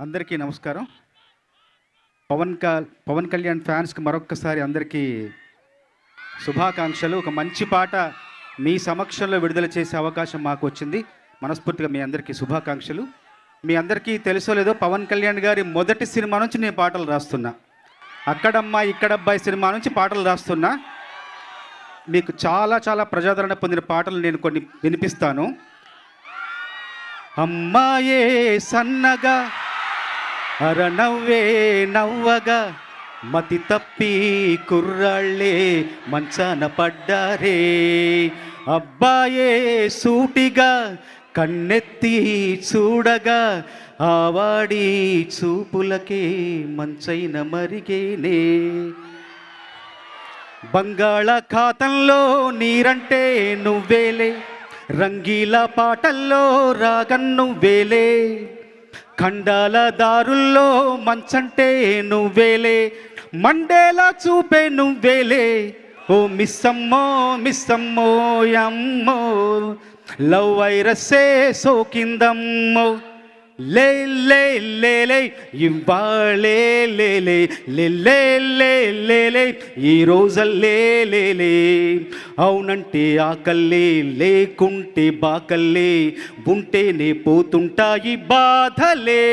అందరికీ నమస్కారం. పవన్ కళ్యాణ్ ఫ్యాన్స్కి మరొక్కసారి అందరికీ శుభాకాంక్షలు. ఒక మంచి పాట మీ సమక్షంలో విడుదల చేసే అవకాశం మాకు వచ్చింది. మనస్ఫూర్తిగా మీ అందరికీ శుభాకాంక్షలు. మీ అందరికీ తెలుసో లేదో, పవన్ కళ్యాణ్ గారి మొదటి సినిమా నుంచి నేను పాటలు రాస్తున్నా. అక్కడమ్మాయి ఇక్కడబ్బాయి సినిమా నుంచి పాటలు రాస్తున్నా. మీకు చాలా చాలా ప్రజాదరణ పొందిన పాటలు నేను కొన్ని వినిపిస్తాను. అమ్మాయే సన్నగా అరనవ్వే నవ్వగా మతి తప్పి కుర్రాళ్ళే మంచాన పడ్డారే. అబ్బాయే సూటిగా కన్నెత్తి చూడగా ఆవాడి చూపులకే మంచైన మరిగేనే. బంగాళాఖాతంలో నీరంటే నువ్వేలే, రంగీల పాటల్లో రాగం నువ్వేలే, ఖండాల దారుల్లో మంచంటే నువ్వేలే, మండేలా చూపే నువ్వేలే. ఓ మిస్సమ్మో మిస్సమ్మో యమ్మో, లవ్ వైరస్సే సోకిందమ్మో. లే లే లే ఇవ్వాళే లేలే లే లే ఈ రోజల్లే లేలే. అవునంటే ఆకల్లే, లేకుంటే బాకల్లే, ఉంటేనే పోతుంటాయి బాధలే.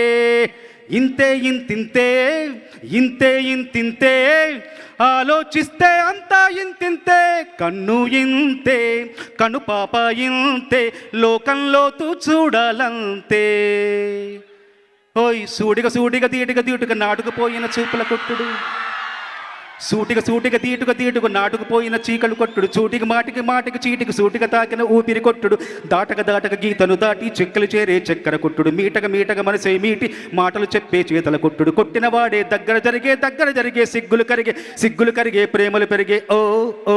ఇంతే ఇంతింతే ఇంతే ఇంతింతే, ఆలోచిస్తే అంతా ఇంతింతే. కన్ను ఇంతే కను పాప ఇంతే, లోకంలో తూ చూడాలంతే. ఓయ్ సూటిగా సూటిగా తీటుగా తీటుగా నాటుకుపోయిన చూపుల కొట్టుడు, సూటిగా సూటిగా తీటుగా తీటుగా నాటుకుపోయిన చీకలు కొట్టుడు, చూటికి మాటికి మాటికి చీటికి సూటిగా తాకిన ఊపిరి కొట్టుడు, దాటక దాటక గీతను దాటి చెక్కలు చేరే చక్కెర కొట్టుడు, మీటక మీటక మనసే మీటి మాటలు చెప్పే చేతల కొట్టుడు, కొట్టిన వాడే దగ్గర జరిగే సిగ్గులు కరిగే ప్రేమలు పెరిగే. ఓ ఓ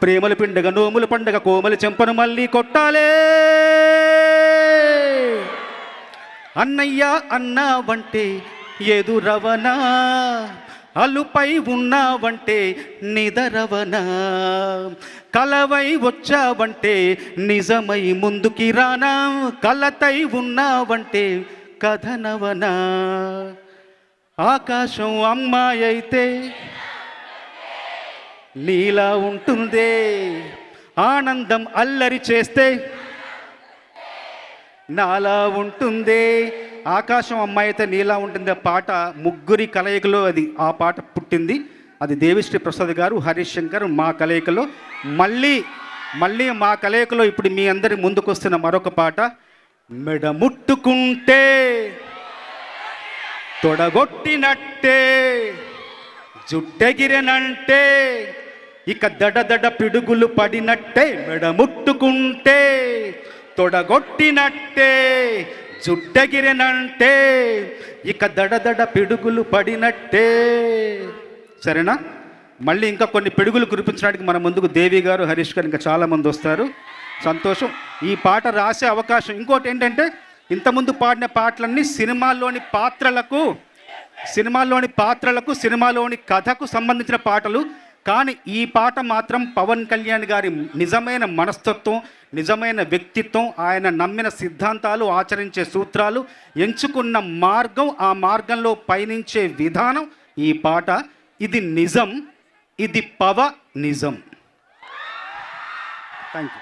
ప్రేమలు పిండగ నోములు పండగ కోమలు చెంపను మళ్ళీ కొట్టాలే. అన్నయ్య అన్నావంటే ఎదురవనా, అలుపై ఉన్నావంటే నిదరవనా, కలవై వచ్చావంటే నిజమై ముందుకి రానా, కలతై ఉన్నావంటే కథనవనా. ఆకాశం అమ్మాయి అయితే నీలా ఉంటుందే, ఆనందం అల్లరి చేస్తే నాలా ఉంటుందే. ఆకాశం అమ్మాయి అయితే నీలా ఉంటుంది పాట ముగ్గురి కలయికలో ఆ పాట పుట్టింది. అది దేవిశ్రీ ప్రసాద్ గారు, హరీష్ శంకర్ మా కలయికలో. మళ్ళీ మా కలయికలో ఇప్పుడు మీ అందరి ముందుకు వస్తున్న మరొక పాట. మెడ ముట్టుకుంటే తొడగొట్టినట్టే, జుట్టెగిరెనంటే ఇక దడ పిడుగులు పడినట్టే. మెడ ముట్టుకుంటే తొడగొట్టినట్టే, జుట్టెగిరెనంటే ఇక దడ పిడుగులు పడినట్టే. సరేనా? మళ్ళీ ఇంకా కొన్ని పిడుగులు కురిపించడానికి మన ముందుకు దేవి గారు, హరీష్ గారు, ఇంకా చాలామంది వస్తారు. సంతోషం. ఈ పాట రాసే అవకాశం. ఇంకోటి ఏంటంటే, ఇంతకుముందు పాడిన పాటలన్నీ సినిమాల్లోని పాత్రలకు సినిమాలోని కథకు సంబంధించిన పాటలు. కానీ ఈ పాట మాత్రం పవన్ కళ్యాణ్ గారి నిజమైన మనస్తత్వం, నిజమైన వ్యక్తిత్వం, ఆయన నమ్మిన సిద్ధాంతాలు, ఆచరించే సూత్రాలు, ఎంచుకున్న మార్గం, ఆ మార్గంలో పయనించే విధానం ఈ పాట. ఇది నిజం, ఇది నిజం. Thank you.